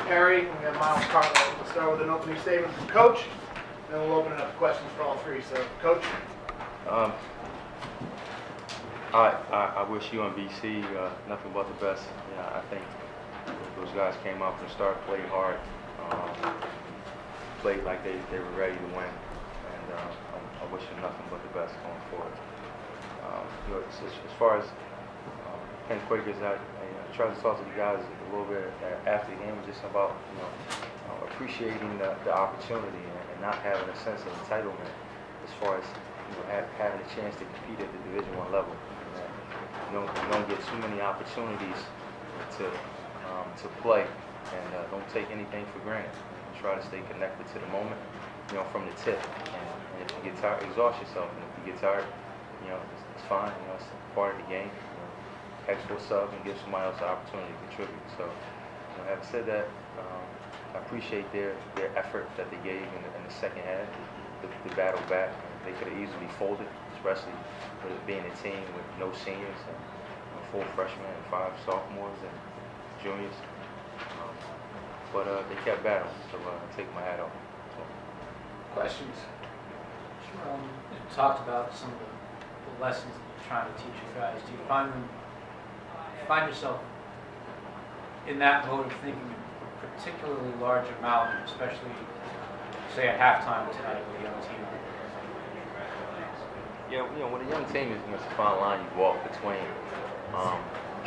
Perry, we have Miles Cartwright. We'll start with an opening statement from Coach, then we'll open it up to questions for all three. So, Coach. I wish UMBC nothing but the best. I think those guys came out from the start, played hard, played like they were ready to win, and I wish them nothing but the best going forward. As far as Penn Quakers, I tried to talk to the guys a little bit after the game, just about appreciating the opportunity and not having a sense of entitlement as far as having a chance to compete at the Division I level. You don't get too many opportunities to play, and don't take anything for granted. Try to stay connected to the moment, from the tip. And if you get tired, exhaust yourself. And if you get tired, it's fine. It's part of the game. Extra sub and give somebody else the opportunity to contribute. So, having said that, I appreciate their effort that they gave in the second half. The battle back. They could have easily folded, especially with it being a team with no seniors and 4 freshmen and 5 sophomores and juniors. But they kept battling, so I take my hat off. Questions? You talked about some of the lessons that you're trying to teach you guys. Do you find yourself in that mode of thinking a particularly large amount, especially, say, at halftime tonight with a young team? When a young team is, it's a fine line you walk between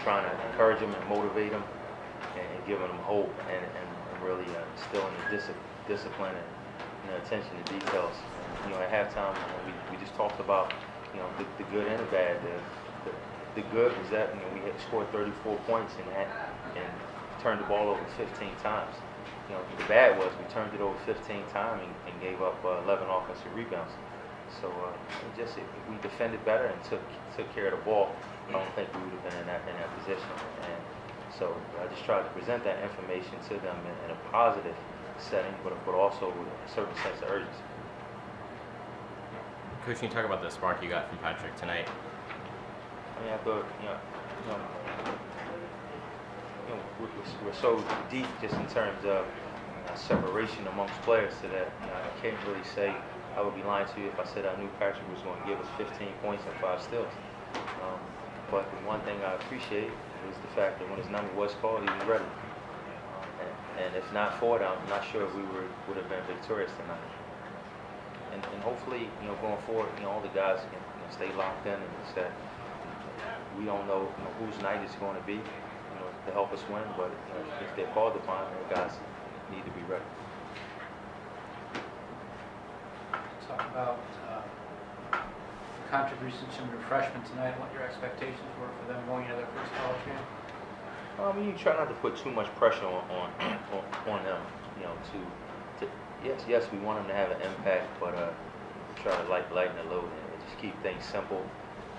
trying to encourage them and motivate them and giving them hope and really instilling the discipline and attention to details. And, at halftime, we just talked about the good and the bad. The good was that we had scored 34 points and turned the ball over 15 times. The bad was we turned it over 15 times and gave up 11 offensive rebounds. So if we defended better and took care of the ball, I don't think we would have been in that position. And so I just tried to present that information to them in a positive setting, but also with a certain sense of urgency. Coach, can you talk about the spark you got from Patrick tonight? I thought we're so deep just in terms of separation amongst players so that I can't really say. I would be lying to you if I said I knew Patrick was going to give us 15 points and 5 steals. But the one thing I appreciate was the fact that when his number was called, he was ready. And if not for it, I'm not sure if we would have been victorious tonight. And hopefully, going forward, all the guys can stay locked in, and it's that we don't know, whose night it's going to be, to help us win. But if they're called upon, the guys need to be ready. Talk about the contributions from your freshmen tonight and what your expectations were for them going into their first college game. You try not to put too much pressure on them. Yes, we want them to have an impact, but try to lighten the load and just keep things simple.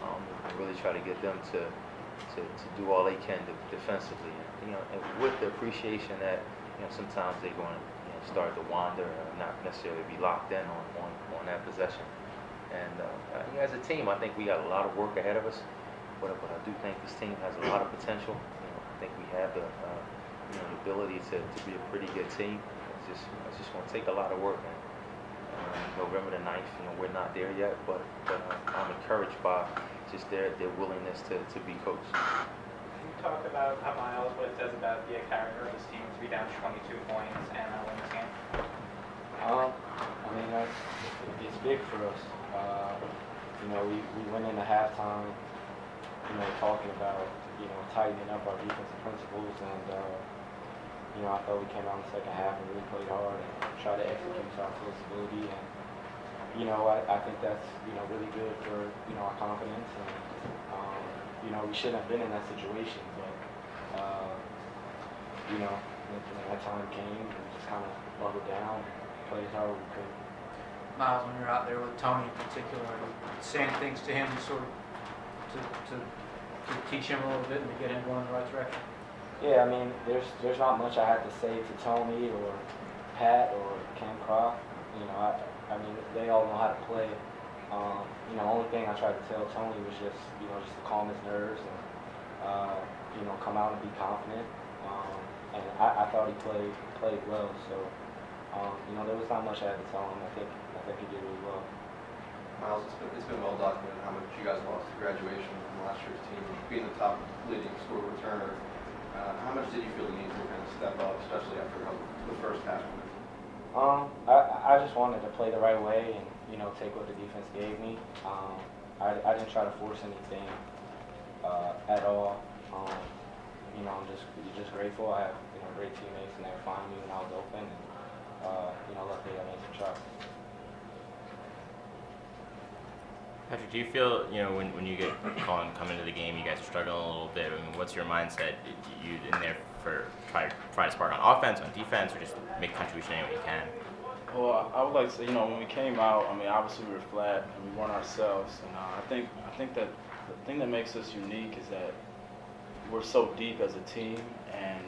And really try to get them to do all they can defensively. And with the appreciation that sometimes they're going to start to wander and not necessarily be locked in on that possession. And as a team, I think we got a lot of work ahead of us, but I do think this team has a lot of potential. I think we have the ability to be a pretty good team. It's just going to take a lot of work. And November the 9th, we're not there yet, but I'm encouraged by just their willingness to be coached. Can you talk about how Miles, what it says about the character of this team to be down 22 points and not win this game? It's big for us. We went into halftime, talking about, tightening up our defensive principles, and I thought we came out in the second half and really played hard and tried to execute to our full ability. And I think that's really good for our confidence. And we shouldn't have been in that situation, but that time came and we just kind of buckled down and played as hard as we could. Miles, when you're out there with Tony in particular, are you saying things to him sort of to teach him a little bit and to get him going in the right direction? Yeah, there's not much I had to say to Tony or Pat or Cam Croft. They all know how to play. Only thing I tried to tell Tony was just to calm his nerves and come out and be confident. and I thought he played well. So you know, there was not much I had to tell him. I think he did really well. Miles, it's been well documented how much you guys lost at graduation from last year's team, being the top leading scorer returner. How much did you feel the need to kind of step up, especially after the first half? I just wanted to play the right way and, you know, take what the defense gave me. I didn't try to force anything at all. You know, I'm just grateful. I have, you know, great teammates, and they were finding me when I was open. And, you know, luckily I made some shots. Patrick, do you feel, you know, when you get called and come into the game, you guys are struggling a little bit? I mean, what's your mindset? You in there for try to spark on offense, on defense, or just make contribution any way you can? Well, I would like to say, you know, when we came out, I mean, obviously we were flat and we weren't ourselves, and I think that the thing that makes us unique is that we're so deep as a team, and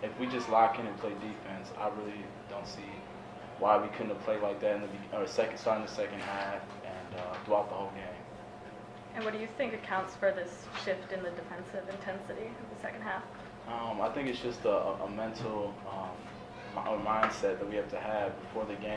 if we just lock in and play defense, I really don't see why we couldn't have played like that starting the second half and throughout the whole game. And what do you think accounts for this shift in the defensive intensity of the second half? I think it's just a mental mindset that we have to have before the game.